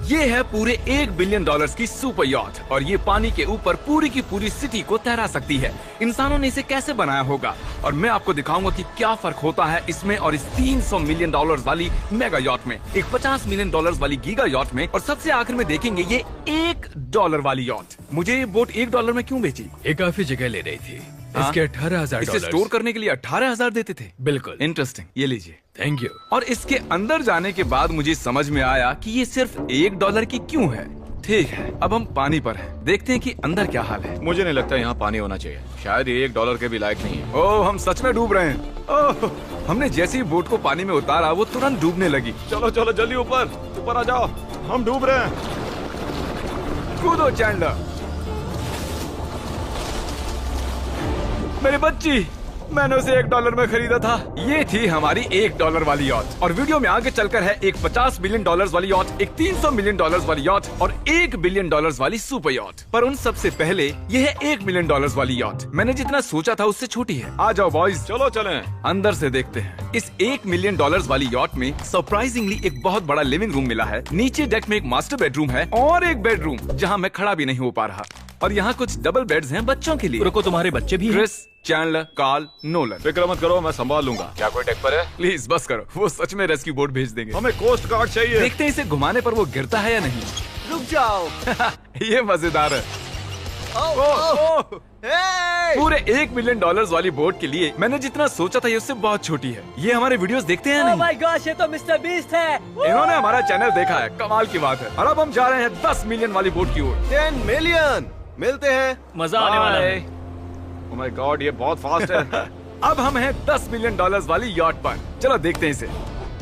ये है पूरे $1 बिलियन की सुपर यॉट और ये पानी के ऊपर पूरी की पूरी सिटी को तैरा सकती है। इंसानों ने इसे कैसे बनाया होगा और मैं आपको दिखाऊंगा कि क्या फर्क होता है इसमें और इस $300 मिलियन वाली मेगा यॉट में, एक $50 मिलियन वाली गीगा यॉट में, और सबसे आखिर में देखेंगे ये $1 वाली यॉट। मुझे ये बोट $1 में क्यों बेची? ये काफी जगह ले रही थी। इसके $18,000। इसे स्टोर करने के लिए 18,000 देते थे। बिल्कुल। इंटरेस्टिंग, ये लीजिए। Thank you. और इसके अंदर जाने के बाद मुझे समझ में आया कि ये सिर्फ $1 की क्यों है। ठीक है, अब हम पानी पर हैं। देखते हैं कि अंदर क्या हाल है। मुझे नहीं लगता यहाँ पानी होना चाहिए। शायद ये $1 के भी लायक नहीं है। ओह, हम सच में डूब रहे हैं। ओह, हमने जैसे ही बोट को पानी में उतारा वो तुरंत डूबने लगी। चलो चलो जल्दी ऊपर आ जाओ, हम डूब रहे हैं। कूदो चैंडलर। मेरी बच्ची, मैंने उसे $1 में खरीदा था। ये थी हमारी $1 वाली यॉट। और वीडियो में आगे चलकर है एक $50 मिलियन वाली यॉट, एक $300 मिलियन वाली यॉट और $1 बिलियन वाली सुपर यॉट। पर उन सबसे पहले ये है $1 मिलियन वाली यॉट। मैंने जितना सोचा था उससे छोटी है। आ जाओ बॉयज, चलो चलें। अंदर से देखते हैं। इस $1 मिलियन वाली यॉट में सरप्राइजिंगली एक बहुत बड़ा लिविंग रूम मिला है। नीचे डेक में एक मास्टर बेडरूम है और एक बेडरूम जहाँ मैं खड़ा भी नहीं हो पा रहा। और यहाँ कुछ डबल बेड्स हैं बच्चों के लिए। रुको, तुम्हारे बच्चे भी हैं? Chris, Chandler, Carl, Nolan. फिक्र मत करो, मैं संभाल लूंगा। क्या कोई डेक पर है? प्लीज बस करो, वो सच में रेस्क्यू बोट भेज देंगे। हमें कोस्ट गार्ड चाहिए। देखते हैं इसे घुमाने पर वो गिरता है या नहीं। रुक जाओ। ये मजेदार है। पूरे $1 मिलियन वाली बोट के लिए मैंने जितना सोचा था ये उससे बहुत छोटी है। ये हमारे वीडियोस देखते हैं या नहीं? माय गॉश, ये तो मिस्टर बीस्ट है। इन्होंने हमारा चैनल देखा है, कमाल की बात है। और अब हम जा रहे हैं 10 मिलियन वाली बोट की ओर। 10 मिलियन मिलते हैं। मजा आने वाला है। ओह माय गॉड, ये बहुत फास्ट है। अब हम हैं $10 मिलियन वाली यॉट पर। चलो देखते हैं इसे।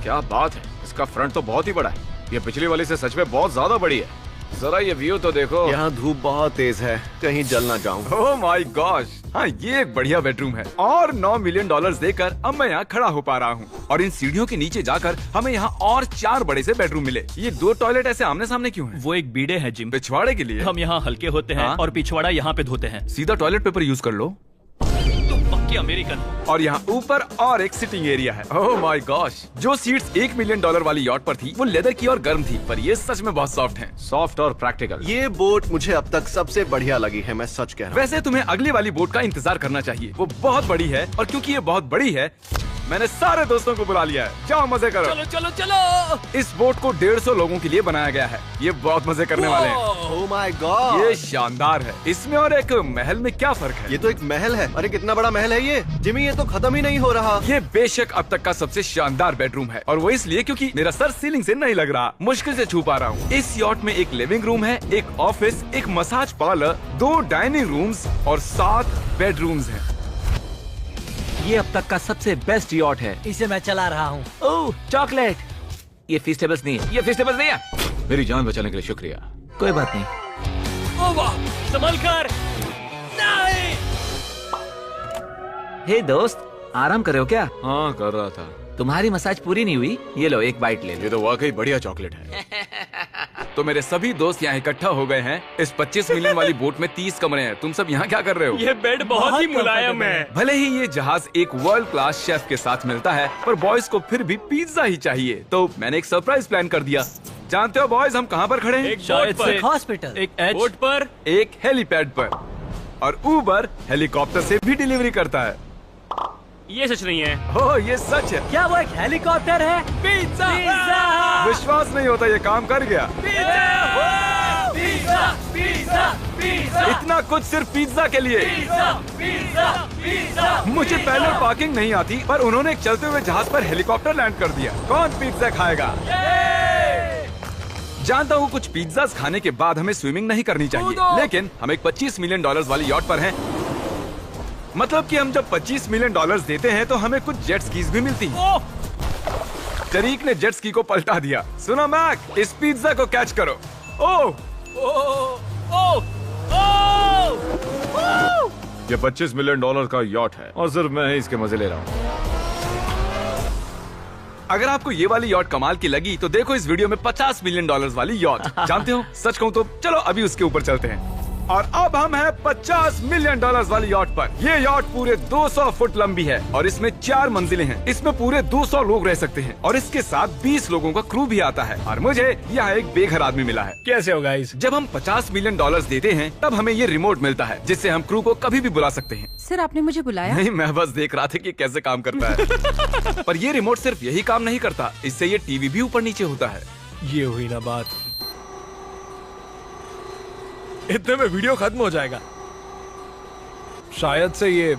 क्या बात है, इसका फ्रंट तो बहुत ही बड़ा है। ये पिछली वाली से सच में बहुत ज्यादा बड़ी है। जरा ये व्यू तो देखो। यहाँ धूप बहुत तेज है, कहीं जल ना जाऊं। ओह माय गॉश, हाँ ये एक बढ़िया बेडरूम है। और $9 मिलियन देकर अब मैं यहाँ खड़ा हो पा रहा हूँ। और इन सीढ़ियों के नीचे जाकर हमें यहाँ और 4 बड़े से बेडरूम मिले। ये 2 टॉयलेट ऐसे आमने सामने क्यों हैं? वो एक बीड़े है जिम। पिछवाड़े के लिए? हम यहाँ हल्के होते हैं हाँ? और पिछवाड़ा यहाँ पे धोते हैं। सीधा टॉयलेट पेपर यूज कर लो। तुम पक्के अमेरिकन। और यहाँ ऊपर और एक सिटिंग एरिया है। ओह माय गॉश, जो सीट्स $1 मिलियन वाली यॉट पर थी वो लेदर की और गर्म थी, पर ये सच में बहुत सॉफ्ट हैं। सॉफ्ट और प्रैक्टिकल। ये बोट मुझे अब तक सबसे बढ़िया लगी है, मैं सच कह रहा हूँ। वैसे तुम्हें अगली वाली बोट का इंतजार करना चाहिए, वो बहुत बड़ी है। और क्योंकि ये बहुत बड़ी है मैंने सारे दोस्तों को बुला लिया है। जाओ मजे करो। चलो चलो चलो। इस बोट को 150 लोगों के लिए बनाया गया है। ये बहुत मजे करने वाले हैं। ओह माय गॉड, ये शानदार है। इसमें और एक महल में क्या फर्क है? ये तो एक महल है। अरे कितना बड़ा महल है ये जिमी, ये तो खत्म ही नहीं हो रहा। ये बेशक अब तक का सबसे शानदार बेडरूम है और वो इसलिए क्योंकि मेरा सर सीलिंग से नहीं लग रहा, मुश्किल से छू पा रहा हूँ। इस यॉट में एक लिविंग रूम है, एक ऑफिस, एक मसाज पार्लर, 2 डाइनिंग रूम्स और 7 बेडरूम्स हैं। ये अब तक का सबसे बेस्ट यॉट है। इसे मैं चला रहा हूँ। ओह चॉकलेट। ये फीस्टेबल्स नहीं है, ये फीस्टेबल्स नहीं है। मेरी जान बचाने के लिए शुक्रिया। कोई बात नहीं। ओह वाह, संभल कर। नहीं। हे दोस्त, आराम कर रहे हो क्या? हाँ कर रहा था। तुम्हारी मसाज पूरी नहीं हुई, ये लो एक बाइट ले लो। ये तो वाकई बढ़िया चॉकलेट है। तो मेरे सभी दोस्त यहाँ इकट्ठा हो गए हैं। इस 25 मिलियन वाली बोट में 30 कमरे हैं। तुम सब यहाँ क्या कर रहे हो? ये बेड बहुत ही मुलायम है। भले ही ये जहाज एक वर्ल्ड क्लास शेफ के साथ मिलता है, पर बॉयज को फिर भी पिज्जा ही चाहिए। तो मैंने एक सरप्राइज प्लान कर दिया। जानते हो बॉयज, हम कहाँ पर खड़े हैं? एक शायद से हॉस्पिटल, एक बोट पर, एक हेलीपैड पर। और उबर हेलीकॉप्टर से भी डिलीवरी करता है। ये सच नहीं है। ओह ये सच है। क्या वो एक हेलीकॉप्टर है? पिज्जा। विश्वास नहीं होता, ये काम कर गया। Pizza pizza pizza. इतना कुछ सिर्फ पिज्जा के लिए। मुझे पहले पार्किंग नहीं आती, पर उन्होंने एक चलते हुए जहाज पर हेलीकॉप्टर लैंड कर दिया। कौन पिज्जा खाएगा? जानता हूँ कुछ पिज्जास खाने के बाद हमें स्विमिंग नहीं करनी चाहिए, लेकिन हम एक $25 मिलियन वाली यॉट पर हैं। मतलब कि हम जब $25 मिलियन देते हैं तो हमें कुछ जेट स्कीज भी मिलती हैं। तरीक ने जेट स्की को पलटा दिया। सुनो मैक, इस पिज्जा को कैच करो। ओह ये $25 मिलियन का यॉट है और सिर्फ मैं ही इसके मजे ले रहा हूँ। अगर आपको ये वाली यॉट कमाल की लगी तो देखो इस वीडियो में $50 मिलियन वाली यॉट। जानते हो, सच कहूँ तो चलो अभी उसके ऊपर चलते हैं। और अब हम हैं 50 मिलियन डॉलर्स वाली यॉट पर। ये यॉट पूरे 200 फुट लंबी है और इसमें 4 मंजिलें हैं। इसमें पूरे 200 लोग रह सकते हैं और इसके साथ 20 लोगों का क्रू भी आता है। और मुझे यहाँ एक बेघर आदमी मिला है। कैसे हो गाइस? जब हम 50 मिलियन डॉलर्स देते हैं तब हमें ये रिमोट मिलता है जिससे हम क्रू को कभी भी बुला सकते हैं। सर आपने मुझे बुलाया? नहीं, मैं बस देख रहा था कि कैसे काम करता है। पर ये रिमोट सिर्फ यही काम नहीं करता, इससे ये टीवी भी ऊपर नीचे होता है। ये हुई ना बात, इतने में वीडियो खत्म हो जाएगा। शायद से ये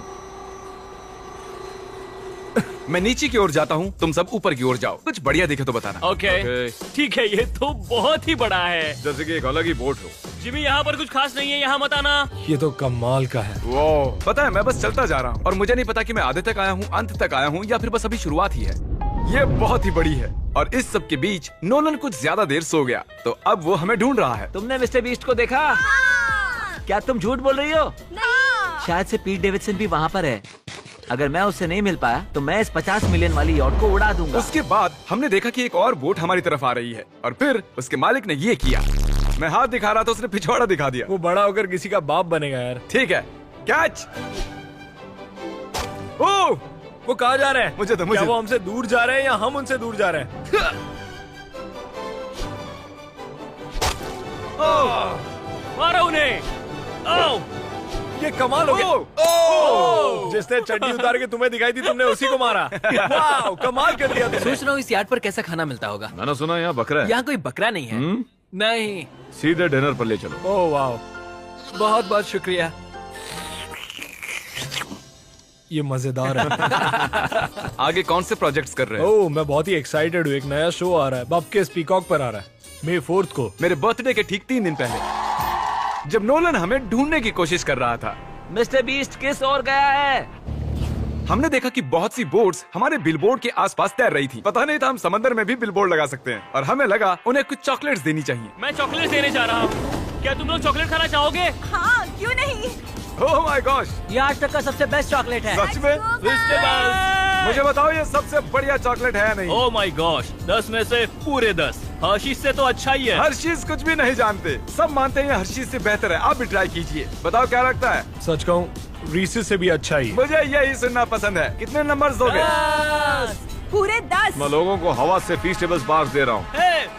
मैं नीचे की ओर जाता हूँ, तुम सब ऊपर की ओर जाओ। कुछ बढ़िया दिखे तो बताना। ओके ठीक है, ये तो बहुत ही बड़ा है। जैसे कि एक अलग ही बोट हो। जिमी यहाँ पर कुछ खास नहीं है, यहाँ मत आना। ये तो कमाल का है। वो पता है, मैं बस चलता जा रहा हूँ और मुझे नहीं पता कि मैं आधे तक आया हूँ, अंत तक आया हूँ या फिर बस अभी शुरुआत ही है। ये बहुत ही बड़ी है और इस सब के बीच नोलन कुछ ज्यादा देर सो गया, तो अब वो हमें ढूंढ रहा है। तुमने मिस्टर बीस्ट को देखा? क्या तुम झूठ बोल रही हो? शायद से पीट डेविडसन भी वहाँ पर है। अगर मैं उससे नहीं मिल पाया तो मैं इस 50 मिलियन वाली यॉट को उड़ा दूंगा। उसके बाद हमने देखा कि एक और बोट हमारी तरफ आ रही है और फिर उसके मालिक ने ये किया। मैं हाथ दिखा रहा था, उसने पिछवाड़ा दिखा दिया। वो बड़ा होकर किसी का बाप बनेगा यार। ठीक है, कैच। ओह, वो कहाँ जा रहे हैं? मुझे तो क्या वो हमसे दूर जा रहे हैं या हम उनसे दूर जा रहे हैं? मारो उन्हें। ओह, ये कमाल हो गया। जिसने चड्डी उतार के तुम्हें दिखाई थी तुमने उसी को मारा। वाह, कमाल कर दिया तुमने। सोच रहा हूँ इस यार्ड पर कैसा खाना मिलता होगा। मैंने सुना यहाँ बकरा है। यहाँ कोई बकरा नहीं है। नहीं। सीधे डिनर पर ले चलो। ओह वाह, बहुत बहुत शुक्रिया। ये मजेदार है। आगे कौन से प्रोजेक्ट्स कर रहे हो? ओह, मैं बहुत ही एक्साइटेड हूँ। एक नया शो आ रहा है, बपकेस पीकॉक पर आ रहा है May 4 को। मेरे बर्थडे के ठीक 3 दिन पहले, जब नोलन हमें ढूंढने की कोशिश कर रहा था। मिस्टर बीस्ट किस ओर गया है? हमने देखा कि बहुत सी बोट्स हमारे बिलबोर्ड के आसपास तैर रही थी। पता नहीं था हम समंदर में भी बिलबोर्ड लगा सकते हैं और हमें लगा उन्हें कुछ चॉकलेट्स देनी चाहिए। मैं चॉकलेट देने जा रहा हूँ। क्या तुम लोग चॉकलेट खाना चाहोगे? हाँ, क्यों नहीं? ओह माय गॉश, ये आज तक का सबसे बेस्ट चॉकलेट है। सच में? मुझे बताओ, ये सबसे बढ़िया चॉकलेट है या नहीं? ओह माय गॉश, 10 में से पूरे 10। हर्शीज से तो अच्छा ही है। हर्शीज कुछ भी नहीं जानते, सब मानते हैं हर्शीज से बेहतर है। आप भी ट्राई कीजिए, बताओ क्या लगता है। सच कहूँ रीसेस से भी अच्छा ही। मुझे यही सुनना पसंद है। कितने नंबर्स दोगे? पूरे 10। मैं लोगों को हवा से फीस्टेबल्स बार दे रहा हूँ।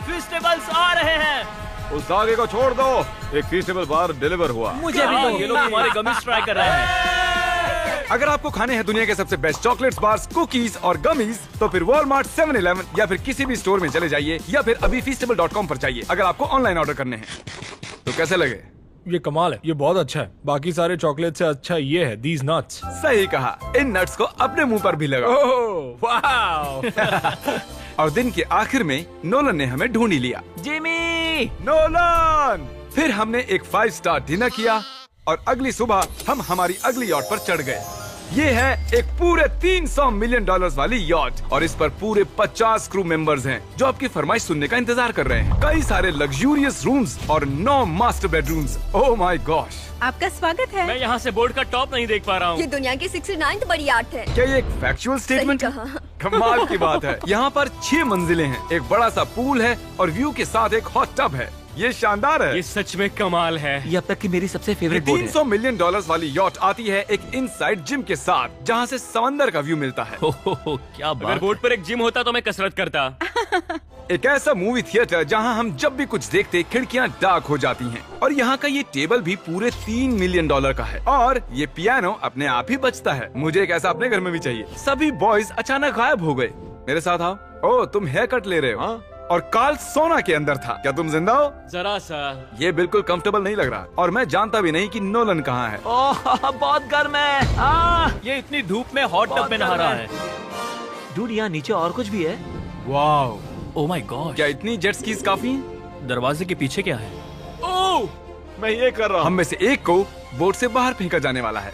फेस्टिवल्स आ रहे हैं। उस धागे को छोड़ दो। एक फीस्टेबल बार डिलीवर हुआ। मुझे भी ये लोग हमारे गमीज ट्राई कर रहे हैं। अगर आपको खाने हैं दुनिया के सबसे बेस्ट चॉकलेट्स, बार्स, कुकीज और गमीज, तो फिर वॉलमार्ट, 7-Eleven या फिर किसी भी स्टोर में चले जाइए या फिर अभी feastable.com पर जाइए अगर आपको ऑनलाइन ऑर्डर करने हैं। तो कैसे लगे? ये कमाल है, ये बहुत अच्छा है। बाकी सारे चॉकलेट से अच्छा ये है, these nuts। सही कहा, इन नट्स को अपने मुंह पर भी लगाओ। ओह वाह। और दिन के आखिर में नोलन ने हमें ढूंढ ही लिया। जिमी! नोलन! फिर हमने एक 5 स्टार डिनर किया और अगली सुबह हम हमारी अगली यॉट पर चढ़ गए। ये है एक पूरे 300 मिलियन डॉलर्स वाली यॉट और इस पर पूरे 50 क्रू मेंबर्स हैं जो आपकी फरमाइश सुनने का इंतजार कर रहे हैं। कई सारे लग्जूरियस रूम्स और 9 master bedrooms. Oh my gosh! आपका स्वागत है। मैं यहाँ से बोर्ड का टॉप नहीं देख पा रहा ये हूँ। दुनिया की 69th बड़ी आर्ट है। क्या ये एक फैक्चुअल स्टेटमेंट है? कहा। कमाल की बात है। यहाँ पर 6 मंजिलें हैं, एक बड़ा सा पूल है और व्यू के साथ एक हॉट टब है। ये शानदार है। ये सच में कमाल है। ये अब तक की मेरी सबसे फेवरेट बोट है। 300 मिलियन डॉलर्स वाली यॉट आती है एक इनसाइड जिम के साथ जहाँ से समंदर का व्यू मिलता है। क्या अगर बोर्ड पर एक जिम होता तो मैं कसरत करता। एक ऐसा मूवी थिएटर जहाँ हम जब भी कुछ देखते खिड़कियाँ डार्क हो जाती हैं। और यहाँ का ये टेबल भी पूरे 3 मिलियन डॉलर का है और ये पियानो अपने आप ही बजता है। मुझे एक ऐसा अपने घर में भी चाहिए। सभी बॉयज अचानक गायब हो गए। मेरे साथ आओ। ओह, तुम हेयर कट ले रहे हो? हाँ? और कार्ल सोना के अंदर था। क्या तुम जिंदा हो? जरा सा। ये बिल्कुल कंफर्टेबल नहीं लग रहा और मैं जानता भी नहीं कि नोलन कहाँ है। ओह बहुत गर्म है। ये इतनी धूप में हॉट टब में नहा रहा है। डूड, यहाँ नीचे और कुछ भी है। Wow, oh my God. क्या इतनी जेट स्कीज काफी हैं? दरवाजे के पीछे क्या है? ओह, मैं ये कर रहा हम हूँ। में से एक को बोट से बाहर फेंका जाने वाला है।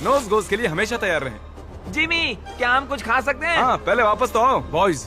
नोज गोज के लिए हमेशा तैयार रहें। जिमी, क्या हम कुछ खा सकते हैं? हाँ, पहले वापस तो आओ बॉयज।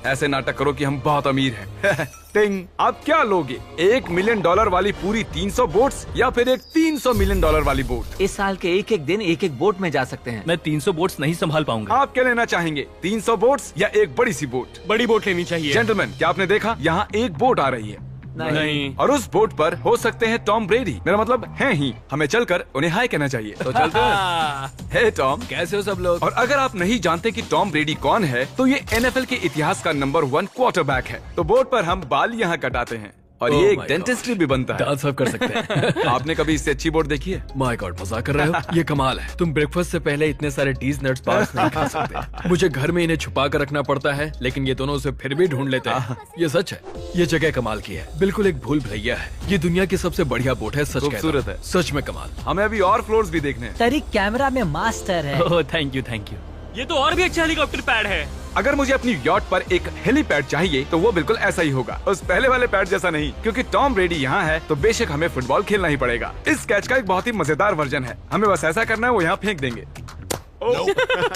ऐसे नाटक करो कि हम बहुत अमीर हैं। टिंग, आप क्या लोगे? $1 मिलियन वाली पूरी 300 बोट्स या फिर एक $300 मिलियन वाली बोट? इस साल के एक एक दिन एक एक बोट में जा सकते हैं। मैं 300 बोट्स नहीं संभाल पाऊंगा। आप क्या लेना चाहेंगे, 300 बोट्स या एक बड़ी सी बोट? बड़ी बोट लेनी चाहिए। जेंटलमैन, क्या आपने देखा यहाँ एक बोट आ रही है नहीं। और उस बोट पर हो सकते हैं टॉम ब्रेडी। मेरा मतलब है ही, हमें चलकर उन्हें हाय कहना चाहिए। तो चलते हैं। हे टॉम, कैसे हो सब लोग? और अगर आप नहीं जानते कि टॉम ब्रेडी कौन है, तो ये NFL के इतिहास का नंबर 1 क्वार्टरबैक है। तो बोट पर हम बाल यहाँ कटाते हैं और ये एक my डेंटिस्ट्री भी बनता है। दांत साफ कर सकते हैं। आपने कभी इससे अच्छी बोट देखी है? माय गॉड, मजाक कर रहे हो? ये कमाल है। तुम ब्रेकफास्ट से पहले इतने सारे डीज नट्स बार्स नहीं खा सकते। मुझे घर में इन्हें छुपा कर रखना पड़ता है, लेकिन ये दोनों उसे फिर भी ढूंढ लेते हैं। ये सच है, ये जगह कमाल की है, बिल्कुल एक भूल भुलैया है। ये दुनिया की सबसे बढ़िया बोट है, सच खूबसूरत कहता हूं। है। सच में कमाल। हमें अभी और फ्लोर्स भी देखने हैं। तरीक कैमरा में मास्टर है। Oh thank you thank you. ये तो और भी अच्छा हेलीकॉप्टर पैड है। अगर मुझे अपनी यॉट पर एक हेलीपैड चाहिए तो वो बिल्कुल ऐसा ही होगा, उस पहले वाले पैड जैसा नहीं। क्योंकि टॉम ब्रेडी यहाँ है तो बेशक हमें फुटबॉल खेलना ही पड़ेगा। इस कैच का एक बहुत ही मजेदार वर्जन है, हमें बस ऐसा करना है, वो यहाँ फेंक देंगे।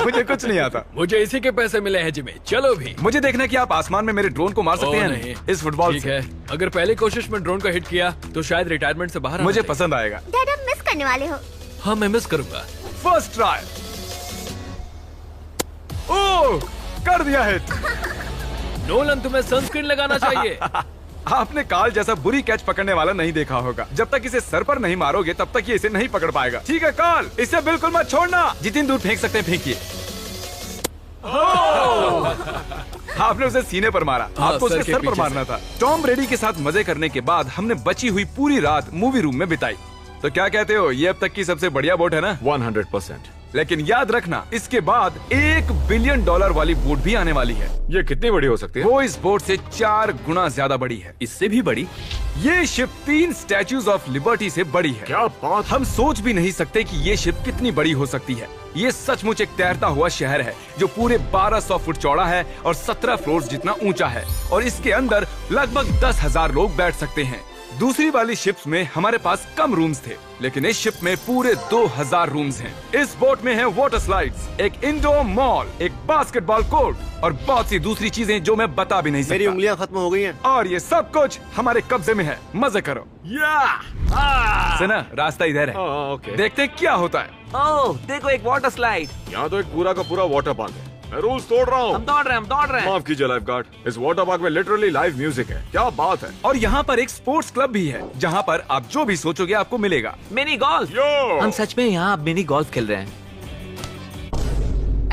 मुझे कुछ नहीं आता। मुझे इसी के पैसे मिले हैं जिमी, चलो भी। मुझे देखना है कि आप आसमान में मेरे ड्रोन को मार सकते ओह, हैं नहीं। इस फुटबॉल ठीक से। है, अगर पहली कोशिश में ड्रोन को हिट किया तो शायद रिटायरमेंट से बाहर आना मुझे चाहिए। पसंद आएगा। डैड, आप मिस करने वाले हो। हाँ, मैं मिस करूंगा। First try. ओह, कर दिया हिट। नोलन, तुम्हें सनस्क्रीन लगाना चाहिए। आपने काल जैसा बुरी कैच पकड़ने वाला नहीं देखा होगा। जब तक इसे सर पर नहीं मारोगे तब तक ये इसे नहीं पकड़ पाएगा। ठीक है काल, इसे बिल्कुल मत छोड़ना। जितनी दूर फेंक सकते हैं फेंकिए। आपने उसे सीने पर मारा, आपको सर उसके के सर पर पीछे मारना था। टॉम ब्रेडी के साथ मजे करने के बाद हमने बची हुई पूरी रात मूवी रूम में बिताई। तो क्या कहते हो, ये अब तक की सबसे बढ़िया बोट है ना? 100%। लेकिन याद रखना, इसके बाद $1 बिलियन वाली बोट भी आने वाली है। ये कितनी बड़ी हो सकती है? वो इस बोट से 4 गुना ज्यादा बड़ी है। इससे भी बड़ी? ये शिप 3 स्टैच्यूज ऑफ लिबर्टी से बड़ी है। क्या बात! हम सोच भी नहीं सकते कि ये शिप कितनी बड़ी हो सकती है। ये सचमुच एक तैरता हुआ शहर है जो पूरे 1200 फुट चौड़ा है और 17 फ्लोर्स जितना ऊंचा है, और इसके अंदर लगभग 10,000 लोग बैठ सकते हैं। दूसरी वाली शिप्स में हमारे पास कम रूम्स थे, लेकिन इस शिप में पूरे 2000 रूम्स हैं। इस बोट में है वाटर स्लाइड्स, एक इंडोर मॉल, एक बास्केटबॉल कोर्ट और बहुत सी दूसरी चीजें जो मैं बता भी नहीं मेरी सकता। उंगलियां खत्म हो गई हैं। और ये सब कुछ हमारे कब्जे में है। मजे करो। सुना, रास्ता इधर है। ओके। देखते हैं क्या होता है। ओह, देखो एक वाटर स्लाइड। यहाँ तो एक पूरा का पूरा वाटर पार्क है। मैं रूल्स तोड़ रहा हम हूँ। दौड़ रहे हैं। माफ कीजिए लाइफ गार्ड, इस वाटर पार्क में लिटरली लाइव म्यूजिक है। क्या बात है! और यहाँ पर एक स्पोर्ट्स क्लब भी है जहाँ पर आप जो भी सोचोगे आपको मिलेगा। Mini golf. यो! हम सच में यहाँ मिनी गोल्फ खेल रहे हैं।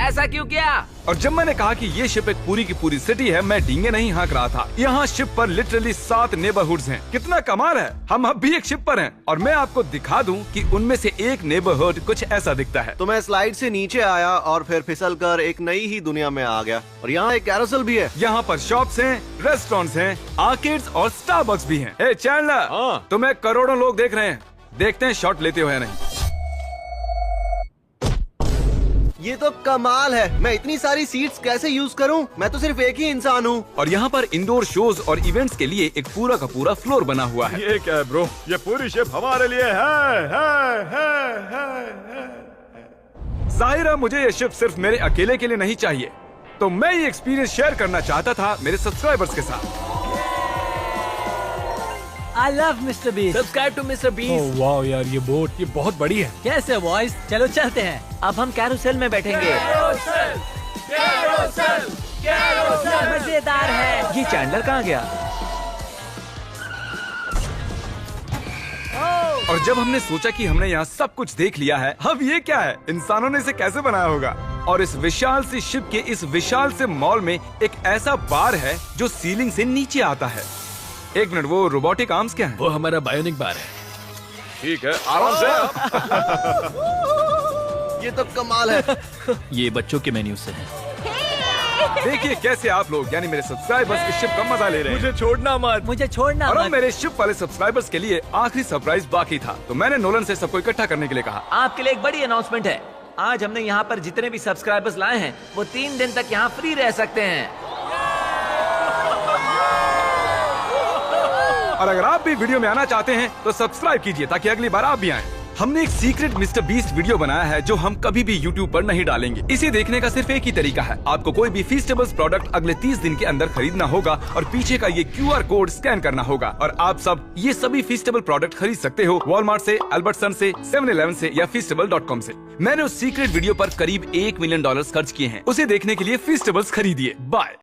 ऐसा क्यों किया? और जब मैंने कहा कि ये शिप एक पूरी की पूरी सिटी है, मैं डींगे नहीं हाँक रहा था। यहाँ शिप पर लिटरली 7 नेबरहुड्स हैं। कितना कमाल है, हम अब भी एक शिप पर हैं। और मैं आपको दिखा दूं कि उनमें से एक नेबरहुड कुछ ऐसा दिखता है। तो मैं स्लाइड से नीचे आया और फिर फिसलकर एक नई ही दुनिया में आ गया। और यहाँ एक कैरोसेल भी है। यहाँ पर शॉप्स हैं, रेस्टोरेंट्स हैं, आर्केड्स और स्टारबक्स भी हैं। हे चैंडलर, हाँ। तुम्हें करोड़ों लोग देख रहे हैं। देखते हैं शॉट लेते हो या नहीं। ये तो कमाल है। मैं इतनी सारी सीट्स कैसे यूज करूं? मैं तो सिर्फ एक ही इंसान हूं। और यहाँ पर इंडोर शोज और इवेंट्स के लिए एक पूरा का पूरा फ्लोर बना हुआ है। ये क्या है ब्रो? ये पूरी शिप हमारे लिए है। जाहिर है मुझे ये शिप सिर्फ मेरे अकेले के लिए नहीं चाहिए, तो मैं ये एक्सपीरियंस शेयर करना चाहता था मेरे सब्सक्राइबर्स के साथ। I love Mister Beast. Subscribe to Mister Beast. वाह यार, ये बोट ये बहुत बड़ी है। कैसे बॉयज, चलो चलते हैं। अब हम कैरोसेल में बैठेंगे। मजेदार है। ये चैंडलर कहाँ गया? और जब हमने सोचा कि हमने यहाँ सब कुछ देख लिया है, अब ये क्या है, इंसानों ने इसे कैसे बनाया होगा। और इस विशाल सी शिप के इस विशाल से मॉल में एक ऐसा बार है जो सीलिंग से नीचे आता है। एक मिनट, वो रोबोटिक आर्म्स क्या है? वो हमारा बायोनिक बार है। ठीक है, आराम से। ये तो कमाल है। ये बच्चों के मेन्यू से है। देखिए कैसे आप लोग यानी मेरे सब्सक्राइबर्स इस शिप का मजा ले रहे हैं। मुझे छोड़ना मत। मुझे छोड़ना और अब मत। मेरे शिप वाले सब्सक्राइबर्स के लिए आखिरी सरप्राइज बाकी था, तो मैंने नोलन से सबको इकट्ठा करने के लिए कहा। आपके लिए एक बड़ी अनाउंसमेंट है। आज हमने यहाँ पर जितने भी सब्सक्राइबर्स लाए हैं वो 3 दिन तक यहाँ फ्री रह सकते हैं। और अगर आप भी वीडियो में आना चाहते हैं तो सब्सक्राइब कीजिए ताकि अगली बार आप भी आएं। हमने एक सीक्रेट मिस्टर बीस्ट वीडियो बनाया है जो हम कभी भी यूट्यूब पर नहीं डालेंगे। इसे देखने का सिर्फ एक ही तरीका है, आपको कोई भी फीस्टेबल्स प्रोडक्ट अगले 30 दिन के अंदर खरीदना होगा और पीछे का ये QR कोड स्कैन करना होगा और आप सब ये सभी फीस्टेबल प्रोडक्ट खरीद सकते हो वॉलमार्ट से, अल्बर्टसन से, 7-Eleven से या feastable.com से। मैंने उस सीक्रेट वीडियो पर करीब $1 मिलियन खर्च किए हैं। उसे देखने के लिए फीस्टेबल्स खरीदिए। बाय।